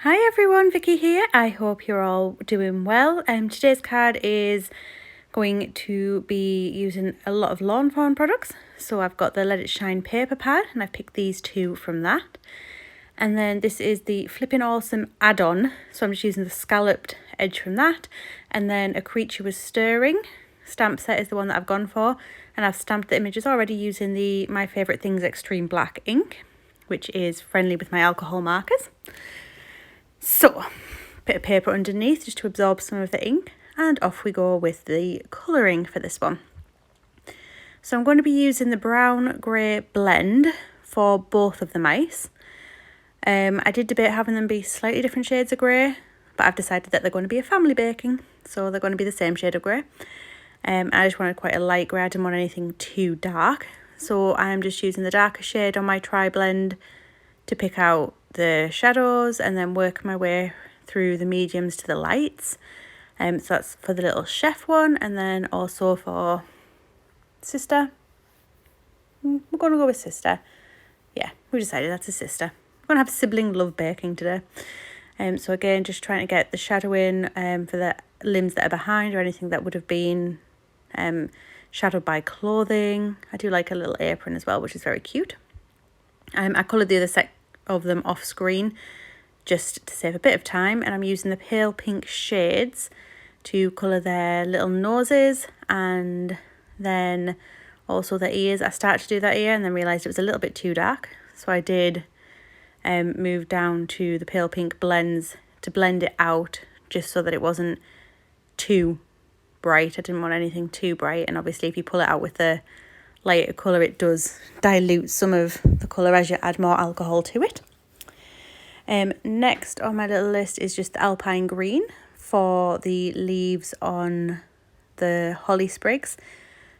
Hi everyone, Vicky here. I hope you're all doing well. Today's card is going to be using a lot of Lawn Fawn products. So I've got the Let It Shine paper pad and I've picked these two from that. And then this is the Flippin' Awesome add-on. So I'm just using the scalloped edge from that. And then A Creature Was Stirring stamp set is the one that I've gone for. And I've stamped the images already using the My Favourite Things Extreme Black ink, which is friendly with my alcohol markers. So, bit of paper underneath just to absorb some of the ink, and off we go with the colouring for this one. So I'm going to be using the brown grey blend for both of the mice. I did debate having them be slightly different shades of grey, but I've decided that they're going to be a family baking, so they're going to be the same shade of grey. I just wanted quite a light grey, I didn't want anything too dark, so I'm just using the darker shade on my TriBlend to pick out the shadows and then work my way through the mediums to the lights. So that's for the little chef one, and then also for sister. We're going to go with sister. Yeah, we decided that's a sister. We're going to have sibling love baking today. So again, just trying to get the shadow in for the limbs that are behind or anything that would have been shadowed by clothing. I do like a little apron as well, which is very cute. I coloured the other set of them off screen just to save a bit of time, and I'm using the pale pink shades to colour their little noses and then also their ears. I started to do that ear and then realised it was a little bit too dark, so I did move down to the pale pink blends to blend it out just so that it wasn't too bright. I didn't want anything too bright, and obviously if you pull it out with the lighter colour it does dilute some of the colour as you add more alcohol to it. Next on my little list is just the alpine green for the leaves on the holly sprigs.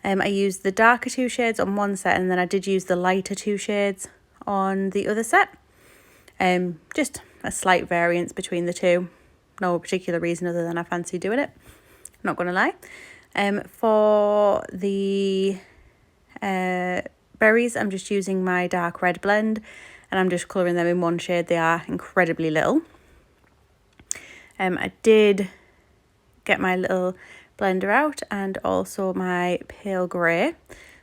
I used the darker two shades on one set, and then I did use the lighter two shades on the other set. Just a slight variance between the two. No particular reason other than I fancy doing it. I'm not going to lie. For the berries, I'm just using my dark red blend and I'm just colouring them in one shade. They are incredibly little. I did get my little blender out and also my pale grey,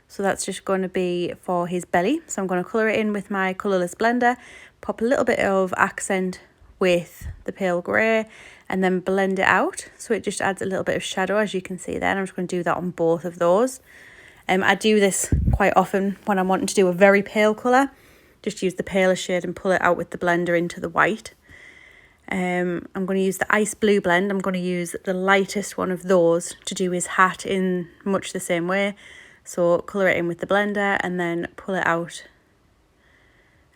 so that's just going to be for his belly. So I'm going to colour it in with my colourless blender, pop a little bit of accent with the pale grey and then blend it out so it just adds a little bit of shadow, as you can see there. And I'm just going to do that on both of those. I do this quite often when I'm wanting to do a very pale colour. Just use the paler shade and pull it out with the blender into the white. I'm going to use the ice blue blend. I'm going to use the lightest one of those to do his hat in much the same way. So colour it in with the blender and then pull it out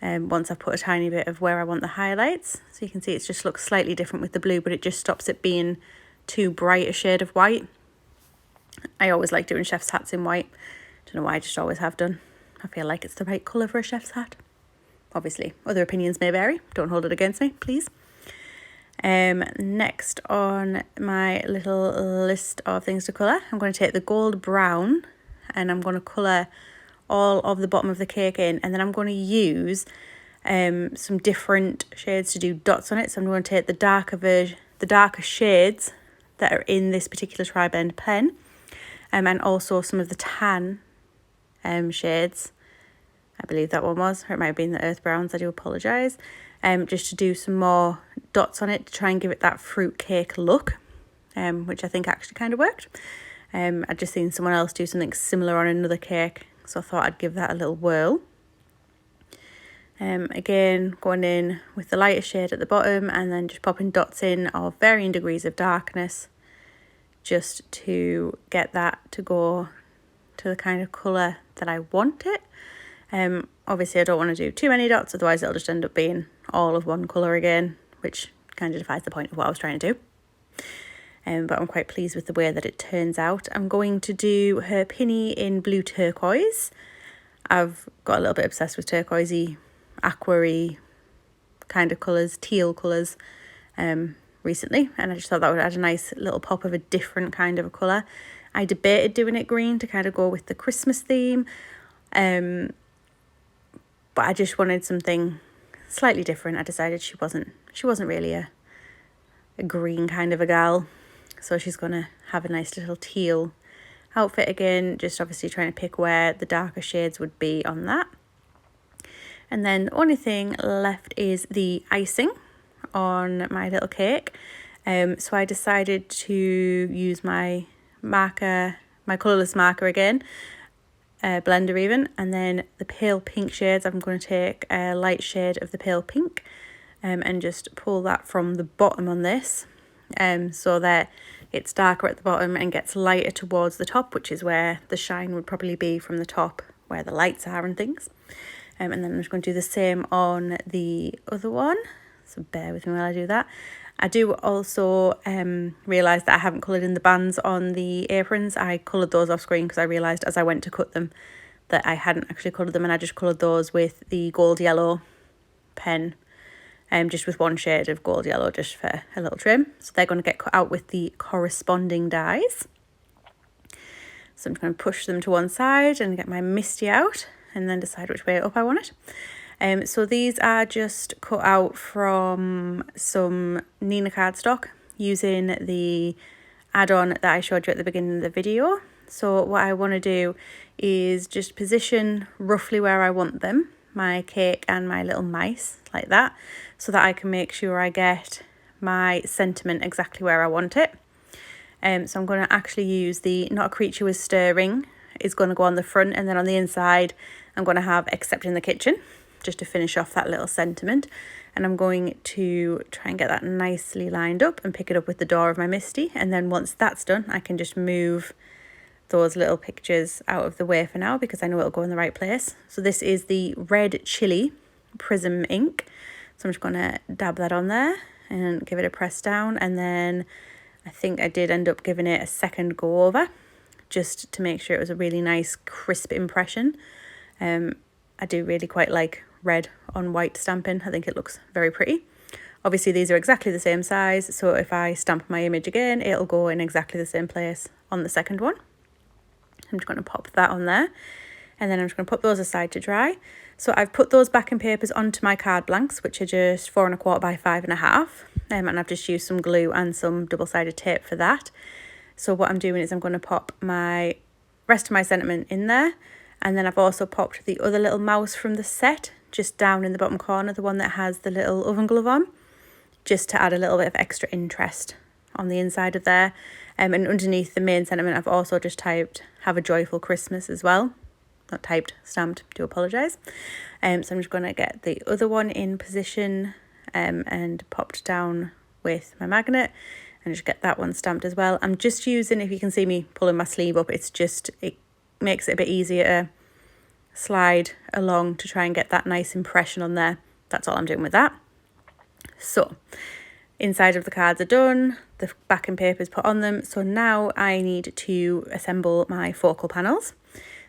once I've put a tiny bit of where I want the highlights. So you can see it just looks slightly different with the blue, but it just stops it being too bright a shade of white. I always like doing chef's hats in white. Don't know why, I just always have done. I feel like it's the right colour for a chef's hat. Obviously, other opinions may vary. Don't hold it against me, please. Next on my little list of things to colour, I'm going to take the gold brown and I'm going to colour all of the bottom of the cake in, and then I'm going to use some different shades to do dots on it. So I'm going to take the darker shades that are in this particular TriBlend pen, and also some of the tan shades. I believe that one was, or it might have been the earth browns, I do apologise. Just to do some more dots on it to try and give it that fruit cake look, which I think actually kind of worked. I'd just seen someone else do something similar on another cake, so I thought I'd give that a little whirl. Again, going in with the lighter shade at the bottom and then just popping dots in of varying degrees of darkness just to get that to go to the kind of colour that I want it. Obviously I don't want to do too many dots, otherwise it'll just end up being all of one colour again, which kind of defies the point of what I was trying to do. But I'm quite pleased with the way that it turns out. I'm going to do her pinny in blue turquoise. I've got a little bit obsessed with turquoisey, aqua-y kind of colours, teal colours recently, and I just thought that would add a nice little pop of a different kind of a colour. I debated doing it green to kind of go with the Christmas theme, but I just wanted something slightly different. I decided she wasn't really a green kind of a gal, so she's gonna have a nice little teal outfit again, just obviously trying to pick where the darker shades would be on that. And then the only thing left is the icing on my little cake. So I decided to use my marker, my colourless marker again, blender even, and then the pale pink shades. I'm going to take a light shade of the pale pink and just pull that from the bottom on this, so that it's darker at the bottom and gets lighter towards the top, which is where the shine would probably be from the top, where the lights are and things. And then I'm just going to do the same on the other one, so bear with me while I do that. I do also realise that I haven't coloured in the bands on the aprons. I coloured those off screen because I realised as I went to cut them that I hadn't actually coloured them, and I just coloured those with the gold yellow pen, just with one shade of gold yellow just for a little trim. So they're going to get cut out with the corresponding dies. So I'm just going to push them to one side and get my Misty out and then decide which way up I want it. So these are just cut out from some Nina cardstock using the add-on that I showed you at the beginning of the video. So what I want to do is just position roughly where I want them, my cake and my little mice, like that, so that I can make sure I get my sentiment exactly where I want it. So I'm going to actually use the Not a Creature Was Stirring is going to go on the front, and then on the inside I'm going to have Except in the Kitchen, just to finish off that little sentiment. And I'm going to try and get that nicely lined up and pick it up with the door of my Misty. And then once that's done, I can just move those little pictures out of the way for now, because I know it'll go in the right place. So this is the Red Chili Prism ink. So I'm just going to dab that on there and give it a press down. And then I think I did end up giving it a second go over, just to make sure it was a really nice crisp impression. I do really quite like red on white stamping. I think it looks very pretty. Obviously these are exactly the same size, so if I stamp my image again, it'll go in exactly the same place on the second one. I'm just going to pop that on there, and then I'm just going to put those aside to dry. So I've put those backing papers onto my card blanks, which are just 4 1/4 by 5 1/2, and I've just used some glue and some double-sided tape for that. So what I'm doing is I'm going to pop my rest of my sentiment in there, and then I've also popped the other little mouse from the set just down in the bottom corner, the one that has the little oven glove on, just to add a little bit of extra interest on the inside of there. And underneath the main sentiment I've also just typed Have a Joyful Christmas as well. Not typed, stamped, do apologise. So I'm just going to get the other one in position and popped down with my magnet, and just get that one stamped as well. I'm just using, if you can see me pulling my sleeve up, it makes it a bit easier to slide along to try and get that nice impression on there. That's all I'm doing with that. So inside of the cards are done, the backing paper's put on them. So now I need to assemble my focal panels.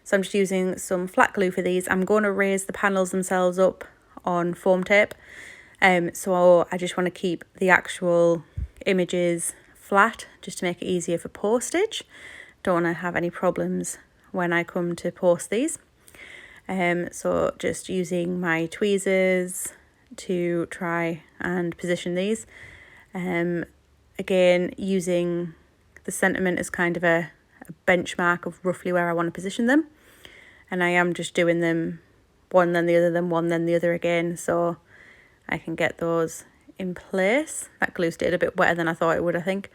So I'm just using some flat glue for these. I'm going to raise the panels themselves up on foam tape. So I just want to keep the actual images flat, just to make it easier for postage. Don't want to have any problems when I come to post these. So just using my tweezers to try and position these. Again, using the sentiment as kind of a benchmark of roughly where I want to position them. And I am just doing them one then the other, then one then the other again, so I can get those in place. That glue stayed a bit wetter than I thought it would, I think.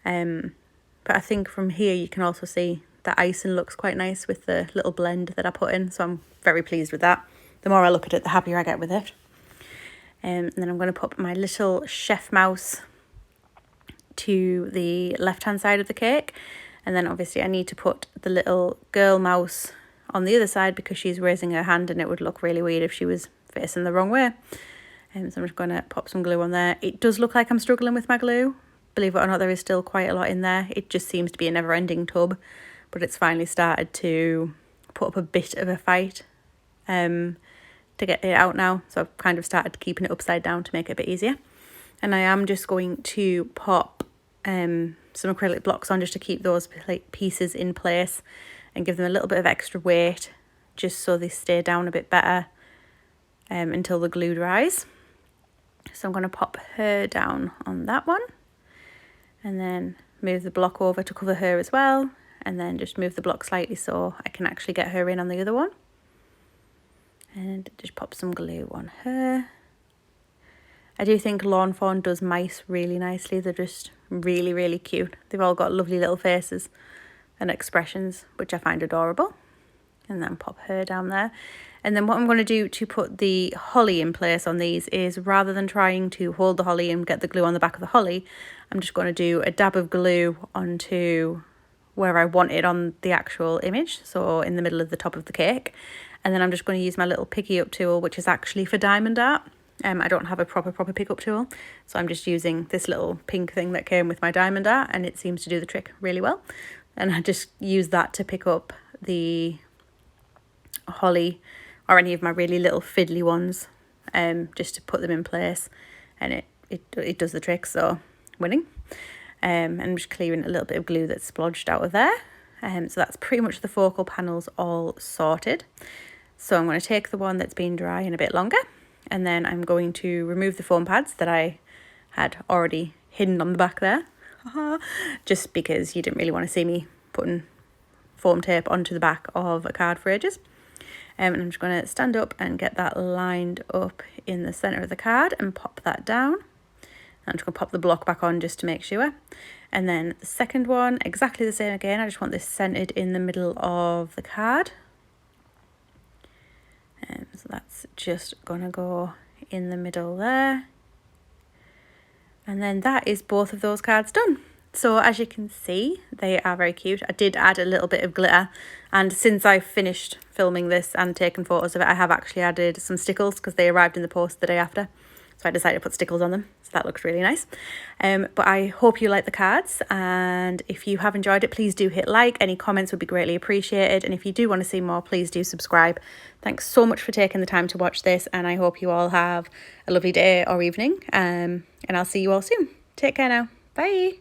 But I think from here you can also see the icing looks quite nice with the little blend that I put in, so I'm very pleased with that. The more I look at it, the happier I get with it. And then I'm going to put my little chef mouse to the left hand side of the cake, and then obviously I need to put the little girl mouse on the other side because she's raising her hand and it would look really weird if she was facing the wrong way. So I'm just going to pop some glue on there. It does look like I'm struggling with my glue. Believe it or not, there is still quite a lot in there. It just seems to be a never-ending tub, but it's finally started to put up a bit of a fight to get it out now. So I've kind of started keeping it upside down to make it a bit easier. And I am just going to pop some acrylic blocks on just to keep those pieces in place and give them a little bit of extra weight, just so they stay down a bit better until the glue dries. So I'm going to pop her down on that one, and then move the block over to cover her as well, and then just move the block slightly so I can actually get her in on the other one. And just pop some glue on her. I do think lawn fawn does mice really nicely. They're just really, really cute. They've all got lovely little faces and expressions, which I find adorable. And then pop her down there. And then what I'm going to do to put the holly in place on these is, rather than trying to hold the holly and get the glue on the back of the holly, I'm just going to do a dab of glue onto where I want it on the actual image, so in the middle of the top of the cake. And then I'm just going to use my little picky up tool, which is actually for diamond art. I don't have a proper pick up tool, so I'm just using this little pink thing that came with my diamond art, and it seems to do the trick really well. And I just use that to pick up the holly or any of my really little fiddly ones, just to put them in place, and it does the trick. So winning. And I'm just clearing a little bit of glue that's splodged out of there. So that's pretty much the focal panels all sorted. So I'm going to take the one that's been dry and a bit longer, and then I'm going to remove the foam pads that I had already hidden on the back there, just because you didn't really want to see me putting foam tape onto the back of a card for ages. And I'm just going to stand up and get that lined up in the centre of the card and pop that down. I'm just going to pop the block back on just to make sure. And then the second one, exactly the same again. I just want this centred in the middle of the card. So that's just going to go in the middle there. And then that is both of those cards done. So as you can see, they are very cute. I did add a little bit of glitter, and since I finished filming this and taken photos of it, I have actually added some stickles because they arrived in the post the day after. So I decided to put stickles on them. So that looks really nice. But I hope you like the cards, and if you have enjoyed it, please do hit like. Any comments would be greatly appreciated. And if you do want to see more, please do subscribe. Thanks so much for taking the time to watch this, and I hope you all have a lovely day or evening. And I'll see you all soon. Take care now. Bye.